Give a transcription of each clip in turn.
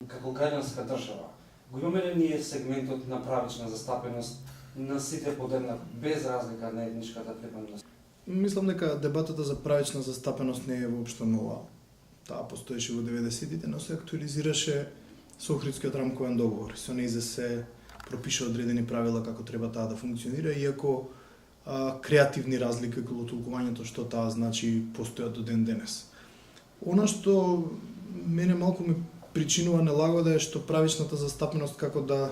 Како граѓанска држава, го имаме ли ние сегментот на правична застапеност на сите подеднак, без разлика на етничката припадност? Мислам дека дебатата за правична застапеност не е воопшто нова. Таа постоеше во 90-тите, но се актуализираше со Охридскиот рамковен договор. Со нејзе се пропиша одредени правила како треба таа да функционира, иако креативни разлики околу толкувањето што таа значи постојат до ден денес. Она што мене малку ми причинува нелагода е што правичната застапеност како да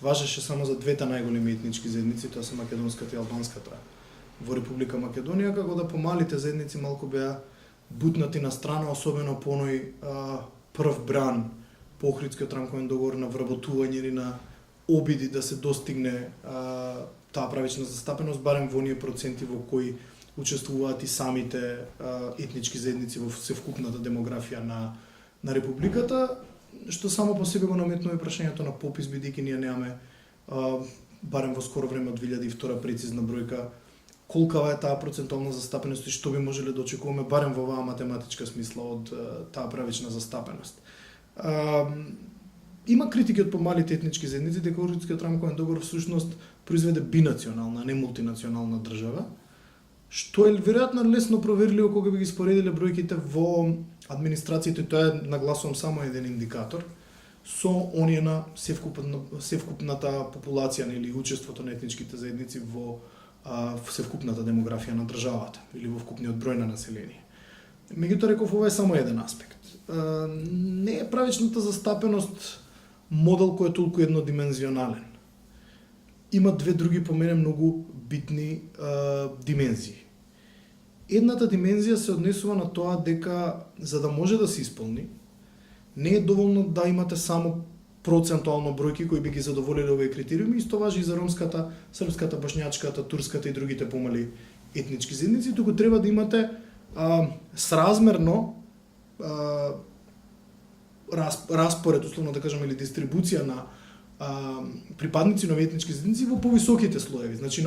важеше само за двете најголеми етнички заедници, тоа се македонската и албанската во Република Македонија, како да помалите заедници малку беа бутнати на страна, особено по оној прв бран по Охридскиот рамковен договор на вработување или на обиди да се достигне таа правична застапеност, барем во оние проценти во кои учествуваат и самите етнички заедници во севкупната демографија на Републиката, што само по себе го наметнува прашањето на попис, бидејќи ние немаме, барем во скоро време од 2002 прецизна бројка, колкава е таа процентуална застапеност и што би можеле да очекуваме барем во оваа математичка смисла од таа правична застапеност. Има критики од помалите етнички заедници дека Охридскиот рамковен договор всушност произведе бинационална, а не мултинационална држава, што е веројатно лесно проверливо кога би ги споредиле бројките во администрацијата, тоа е, нагласувам, само еден индикатор, со оние на севкупната популација или учеството на етничките заедници во севкупната демографија на државата или во вкупниот број на население. Меѓутоа, реков, ова е само еден аспект. Не е правичната застапеност модел кој е толку еднодимензионален. Има две други по мене многу битни димензии. Едната димензија се однесува на тоа дека за да може да се исполни, не е доволно да имате само процентуално бројки кои би ги задоволили овие критериуми, и тоа важи и за ромската, српската, бошњачката, турската и другите помали етнички заедници, туку треба да имате сразмерно распоред, условно да кажам, или дистрибуција на припадници на етнички заедници во повисоките слоеви, значи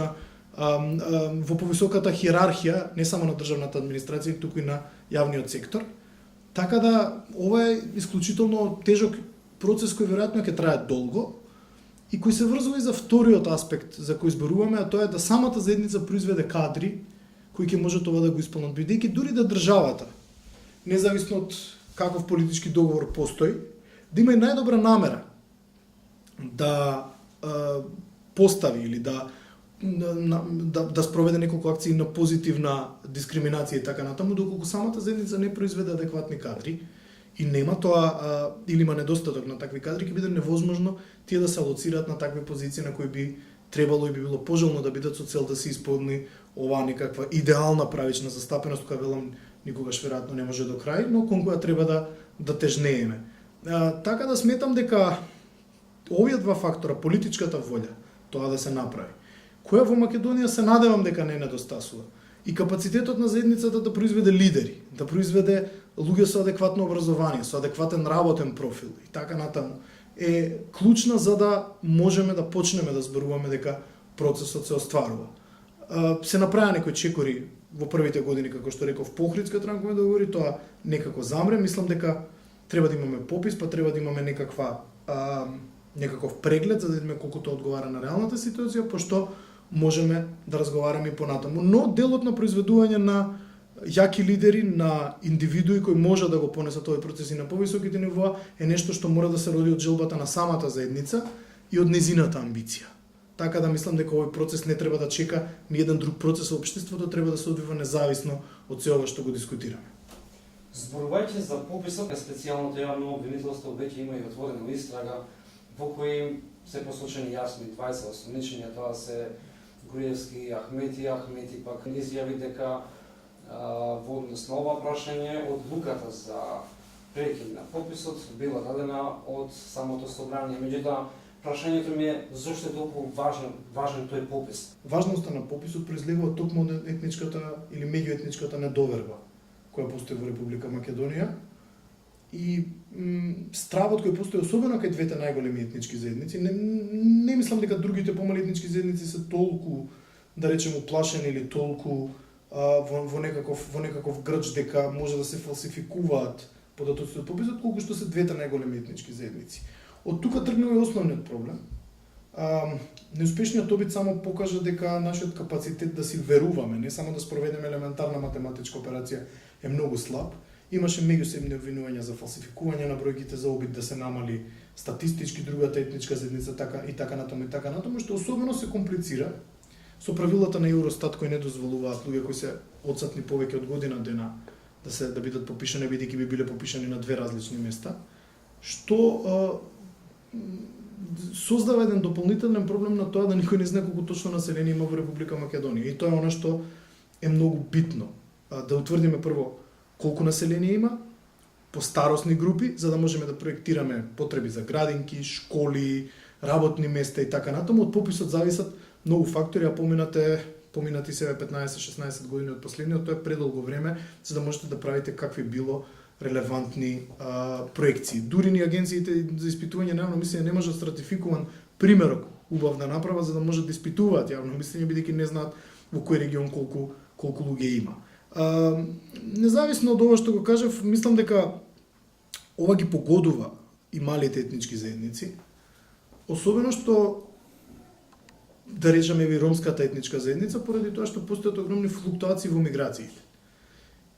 во повисоката хиерархија, не само на државната администрација, туку и на јавниот сектор. Така да, ова е исклучително тежок процес кој веројатно ќе трае долго и кој се врзува и за вториот аспект за кој зборуваме, а тоа е да самата заедница произведе кадри кои ќе можат ова да го исполнат, бидејќи дури да државата, независно од каков политички договор постои, да има и најдобра намера да постави или да спроведе неколку акции на позитивна дискриминација и така натаму, доколку самата заедница не произведе адекватни кадри и нема тоа или има недостаток на такви кадри, ќе биде невозможно тие да се алоцираат на такви позиции на кои би требало и би било пожелно да бидат со цел да се исполни оваа некаква идеална правична застапеност, која, велам, никогаш веројатно не може до крај, но кон која треба да тежнееме. Така да сметам дека овие два фактора, политичката волја, тоа да се направи, која во Македонија се надевам дека не недостасува, и капацитетот на заедницата да произведе лидери, да произведе луѓе со адекватно образование, со адекватен работен профил и така натаму, е клучна за да можеме да почнеме да зборуваме дека процесот се остварува. Се направија некои чекори во првите години, како што реков, по Охридскиот рамковен договор, тоа некако замре. Мислам дека треба да имаме попис, па треба да имаме некаков преглед за да видиме колку тоа одговара на реалната ситуација, пошто можеме да разговараме и понатаму. Но делот на произведување на јаки лидери, на индивидуи кои можат да го понесат овој процес и на повисоките нивоа, е нешто што мора да се роди од желбата на самата заедница и од незината амбиција. Така да мислам дека овој процес не треба да чека ни еден друг процес во општеството, треба да се одвива независно од се ова што го дискутираме. Зборувајќи за пописот, специјалното јавно обвинителство веќе има и отворена истрага во кои се посочени јасно и 20 осомничења, тоа се Груевски и Ахмети. Ахмети пак изјави дека во однос на ова прашање одлуката за прекин на пописот била дадена од самото собрание. Меѓутоа, прашањето ми е зошто е толку важен тој попис? Важноста на пописот произлегува од токму од етничката или меѓуетничката недоверба која постои во Република Македонија и стравот кој постои особено кај двете најголеми етнички заедници. Не мислам дека другите помали етнички заедници се толку, да речем, уплашени или толку во некаков грч дека може да се фалсификуваат податоците од пописот, колку што се двете најголеми етнички заедници. Од тука тргнува и основниот проблем. Неуспешниот обид само покажа дека нашиот капацитет да си веруваме, не само да спроведеме елементарна математичка операција, е многу слаб. Имаше меѓусебни обвинувања за фалсификување на бројките, за обид да се намали статистички другата етничка заедница, и така натаму, што особено се комплицира со правилата на Евростат кои не дозволуваат луѓе кои се отсатни повеќе од година дена да бидат попишани, бидејќи би биле попишани на две различни места, што создава еден дополнителен проблем на тоа да никој не знае колку точно население има во Република Македонија. И тоа е она што е многу битно. Да утврдиме прво колку население има, по старосни групи, за да можеме да проектираме потреби за градинки, школи, работни места и така натаму. Од пописот зависат многу фактори, а поминати се 15-16 години од последниот, тоа е предолго време, за да можете да правите какви било релевантни проекции. Дури ни агенциите за испитување на јавно мислење не можат стратификуван примерок убав да направат за да можат да испитуваат јавно мислење, бидејќи не знаат во кој регион колку луѓе има. Независно од ова што го кажав, мислам дека ова ги погодува и малите етнички заедници, особено што да речеме и ромската етничка заедница, поради тоа што постојат огромни флуктуации во миграциите.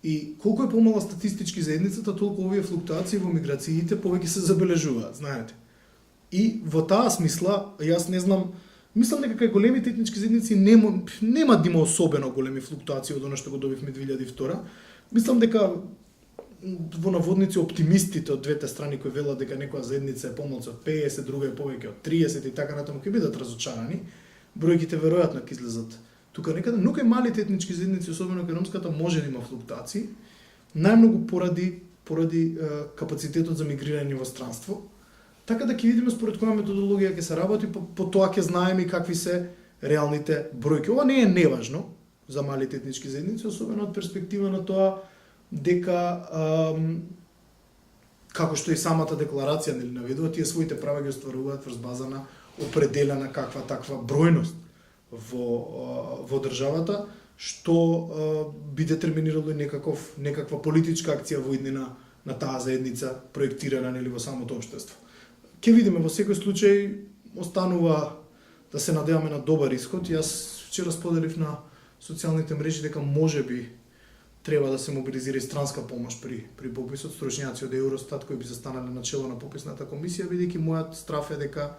И колку е помала статистички заедницата, толку овие флуктуации во миграциите повеќе се забележуваат, знаете. И во таа смисла, јас не знам, мислам дека кај големите етнички заедници нема да има особено големи флуктуации од она што го добивме 2002. Мислам дека во наводници оптимистите од двете страни кои велат дека некоја заедница е помалку од 50, друга е повеќе од 30 и така натаму, ќе бидат разочарани. Бројките веројатно ќе излезат тука некаде, но кај малите етнички заедници, особено кај ромската, може да има флуктуации, најмногу поради капацитетот за мигрирање во странство. Така да ќе видиме според која методологија ќе се работи, по тоа ќе знаеме и какви се реалните бројки. Ова не е неважно за малите етнички заедници, особено од перспектива на тоа дека како што и самата декларација нели наведува, тие своите права ги остваруваат врз база на определена каква таква бројност во државата, што би детерминирало и некаква политичка акција во иднина на таа заедница проектирана нели во самото општество. Ќе видиме, во секој случај останува да се надеваме на добар исход. Јас вчера споделив на социјалните мрежи дека можеби треба да се мобилизира и странска помош при пописот, стручњаци од Евростат кои би застанале на чело на пописната комисија, бидејќи мојот страф е дека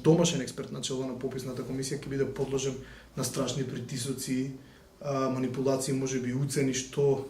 домашен експерт на чело на пописната комисија ќе биде подложен на страшни притисоци, манипулации, можеби уцени што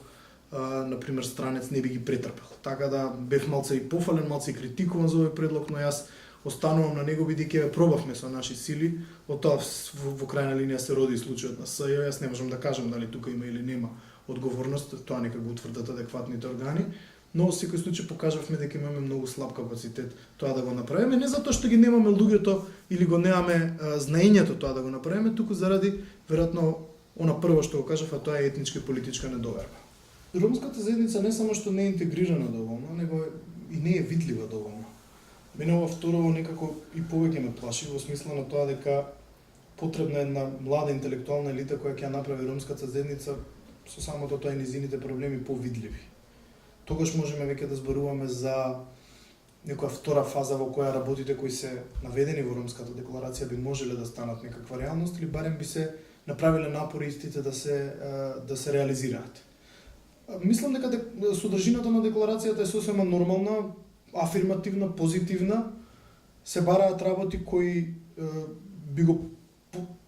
например странец не би ги претрпел. Така да бев малце и пофален, малце и критикуван за овој предлог, но јас останувам на него бидејќи ве пробавме со наши сили. Од тоа во крајна линија се роди случајот на СЈ. Јас не можам да кажам дали тука има или нема одговорност, тоа нека го утврдат адекватните органи, но во секој случај покажавме дека имаме многу слаб капацитет тоа да го направиме, не затоа што ги немаме луѓето или го немаме знаењето тоа да го направиме, туку заради веројатно она прво што го кажав, а тоа е етничка и политичка недоверба. Ромската заедница не само што не е интегрирана доволно, него и не е видлива доволно. Мене ова второво некако и повеќе ме плаши во смисла на тоа дека потребна една млада интелектуална елита која ќе ја направи ромската заедница со самото тоа и низините проблеми повидливи. Тогаш можеме веќе да зборуваме за некоја втора фаза во која работите кои се наведени во ромската декларација би можеле да станат некаква реалност или барем би се направиле напори истите да се реализираат. Мислам дека содржината на декларацијата е сосема нормална, афирмативна, позитивна. Се бараат работи кои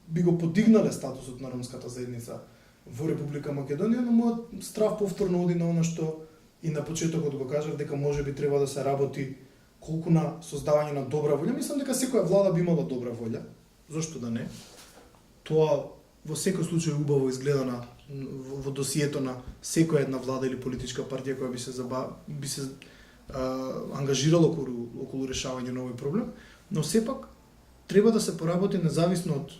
би го подигнале статусот на ромската заедница во Република Македонија, но мојот страв повторно оди на она што и на почетокот го кажав, дека може би треба да се работи колку на создавање на добра волја. Мислам дека секоја влада би имала добра волја. Зошто да не? Тоа во секој случај убаво изгледа во досието на секоја една влада или политичка партија која би се ангажирала околу решавање на овој проблем, но сепак треба да се поработи независно од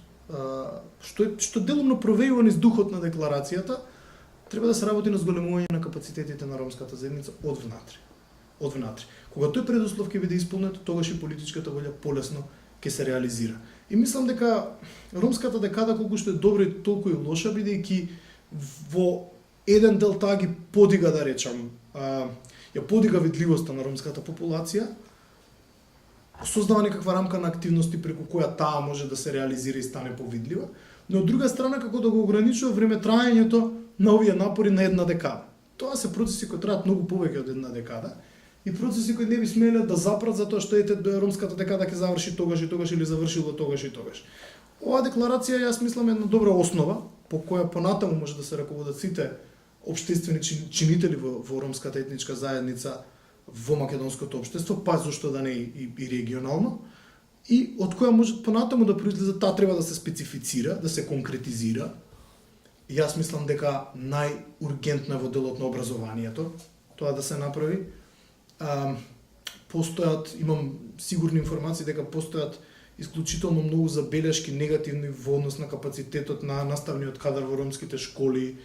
што делумно провејува низ духот на декларацијата, треба да се работи на зголемување на капацитетите на ромската заедница од внатре. Кога тој предуслов ќе биде исполнет, тогаш и политичката волја полесно ќе се реализира. И мислам дека ромската декада колку што е добра и толку и лоша, бидејќи во еден дел таа ги подига, да речам, ја подига видливоста на ромската популација, создава некаква рамка на активности преку која таа може да се реализира и стане повидлива, но од друга страна како да го ограничува време траењето на овие напори на една декада. Тоа се процеси кои траат многу повеќе од една декада и процеси кои не би смеле да запрат затоа што ромската декада ќе заврши тогаш и тогаш или завршило тогаш и тогаш. Оваа декларација јас мислам е една добра основа по која понатаму може да се раководат сите општествени чинители во ромската етничка заедница во македонското општество, па зошто да не и регионално, и од која може понатаму да произлезе, таа треба да се специфицира, да се конкретизира. И јас мислам дека најургентно е во делот на образованието тоа да се направи. Постојат, имам сигурни информации дека постојат исклучително многу забелешки негативни во однос на капацитетот на наставниот кадар во ромските школи,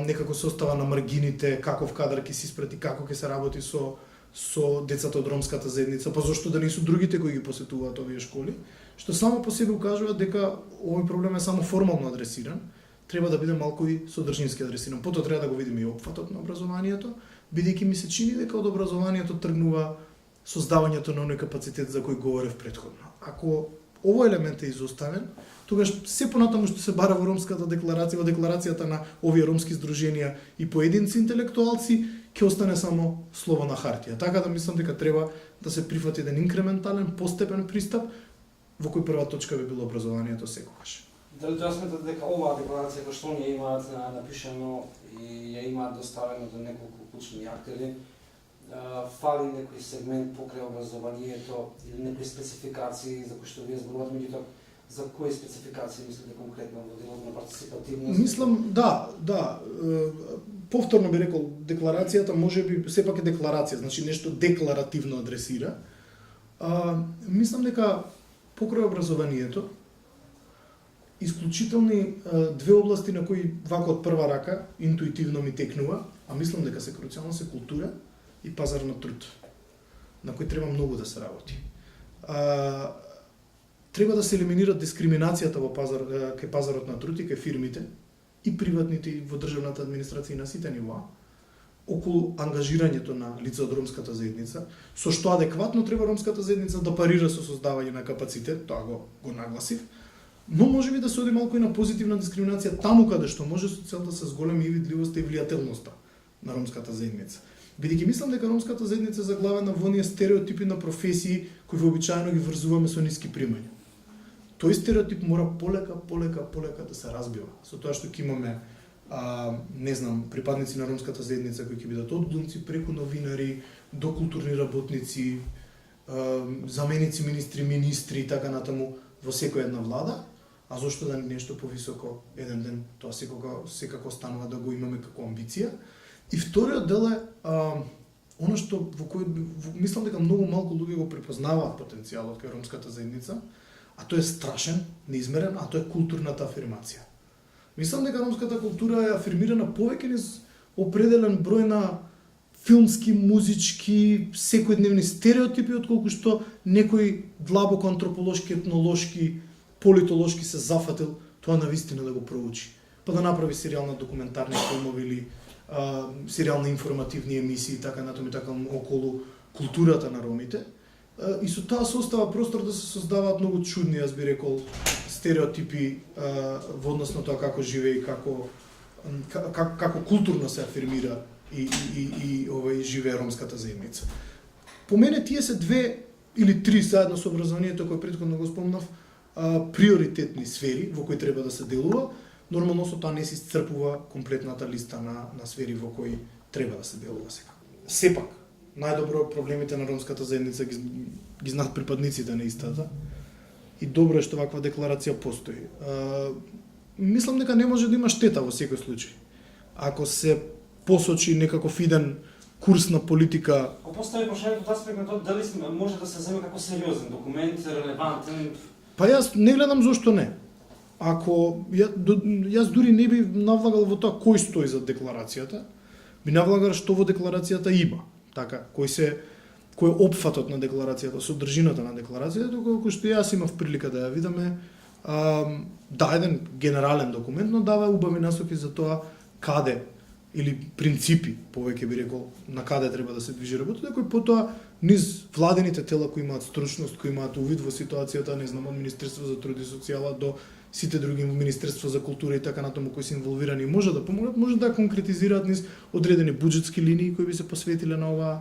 некако се остава на маргините каков кадар ќе се испрати, како ќе се работи со децата од ромската заедница, па зошто да не се другите кои ги посетуваат овие школи, што само по себе укажува дека овој проблем е само формално адресиран, треба да биде малку и содржински адресиран. Потоа треба да го видиме и опфатот на образованието, бидејќи ми се чини дека од образованието тргнува создавањето на оној капацитет за кој говорев претходно. Ако овој елемент е изоставен, тогаш се понатаму што се бара во ромската декларација, во декларацијата на овие ромски здруженија и поединци интелектуалци, ќе остане само слово на хартија. Така да мислам дека треба да се прифати еден инкрементален, постепен пристап, во кој прва точка би било образованието секогаш. Дали тоа сметате дека оваа декларација која што ние имаат напишано и ја имаат доставено до неколку клучни актери, фали некој сегмент покрај образованието или некои спецификации за кои што вие зборувате, меѓутоа за кои спецификации мислите конкретно во делот на партиципативност? Мислам, да. Повторно би рекол, декларацијата може би сепак е декларација, значи нешто декларативно адресира. Мислам дека покрај образованието исклучителни две области на кои вака од прва рака интуитивно ми текнува, а мислам дека се круцијално се култура и пазар на труд, на кој треба многу да се работи. Треба да се елиминира дискриминацијата во кај пазарот на труд и кај фирмите, и приватните и во државната администрација и на сите нивоа, околу ангажирањето на лица од ромската заедница, со што адекватно треба ромската заедница да парира со создавање на капацитет, тоа го нагласив, но може би да се оди малку и на позитивна дискриминација таму каде што може со цел да се зголеми и видливоста и влијателноста на ромската заедница. Бидејќи мислам дека ромската заедница е заглавена во оние стереотипи на професии кои вообичаено ги врзуваме со ниски примања. Тој стереотип мора полека да се разбива. Со тоа што ќе имаме, припадници на ромската заедница кои ќе бидат од глумци, преку новинари, до културни работници, заменици министри и така натаму во секоја една влада, а зошто да не нешто повисоко еден ден, тоа секако станува да го имаме како амбиција. И вториот дел е она што во кој мислам дека многу малку луѓе го препознаваат потенцијалот кај ромската заедница, а тој е страшен, неизмерен, а тоа е културната афирмација. Мислам дека ромската култура е афирмирана повеќе низ определен број на филмски, музички, секојдневни стереотипи, отколку што некој длабоко антрополошки, етнолошки, политолошки се зафатил тоа навистина да го проучи. Па да направи серијална документарни филмови или серијални информативни емисии, така натаму и така околу културата на ромите. И со тоа се остава простор да се создаваат многу чудни, јас би рекол, стереотипи во однос на тоа како живее и како културно се афирмира и живее ромската заедница. По мене тие се две или три заедно со образованието кој претходно го спомнав, приоритетни сфери во кои треба да се делува. Нормално со тоа не се исцрпува комплетната листа на сфери во кои треба да се делува сега. Сепак, најдобро проблемите на ромската заедница ги знаат припадниците на истата и добро е што ваква декларација постои. Мислам дека не може да има штета во секој случај. Ако се посочи некаков иден курс на политика. Ако постави прашањето од аспект на тоа дали може да се земе како сериозен документ, релевантен. Па јас не гледам зошто не. Ако јас дури не би навлагал во тоа кој стои за декларацијата, би навлагал што во декларацијата има. Така, кој е опфатот на декларацијата, содржината на декларацијата, колку што јас имав прилика да ја видиме, еден генерален документ, но дава убави насоки за тоа каде или принципи, повеќе би рекол, на каде треба да се движи работата, кој потоа низ владените тела кои имаат стручност, кои имаат увид во ситуацијата, не знам, од Министерство за труд и социјала до сите други Министерство за култура и така натаму кои се инволвирани, може да помогнат, може да конкретизираат низ одредени буџетски линии кои би се посветиле на оваа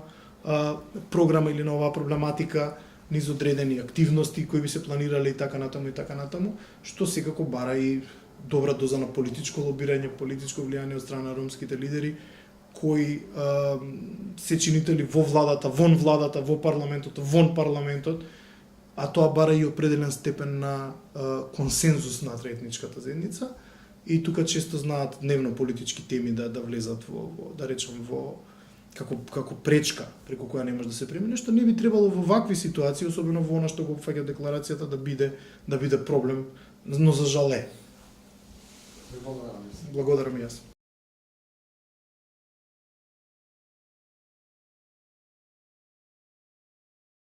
програма или на оваа проблематика, низ одредени активности кои би се планирале и така натаму, што секако бара и добра доза на политичко лобирање, политичко влијание од страна на ромските лидери, кои се чинители во владата, во парламентот, вон парламентот, а тоа бара и определен степен на консензус на етничката заедница, и тука често знаат дневно политички теми да влезат во да речем во како пречка преку која не може да се премине, што не би требало во вакви ситуации, особено во она што го опфаќа декларацијата, да биде проблем, но за жале. Благодарам. Благодарам и јас.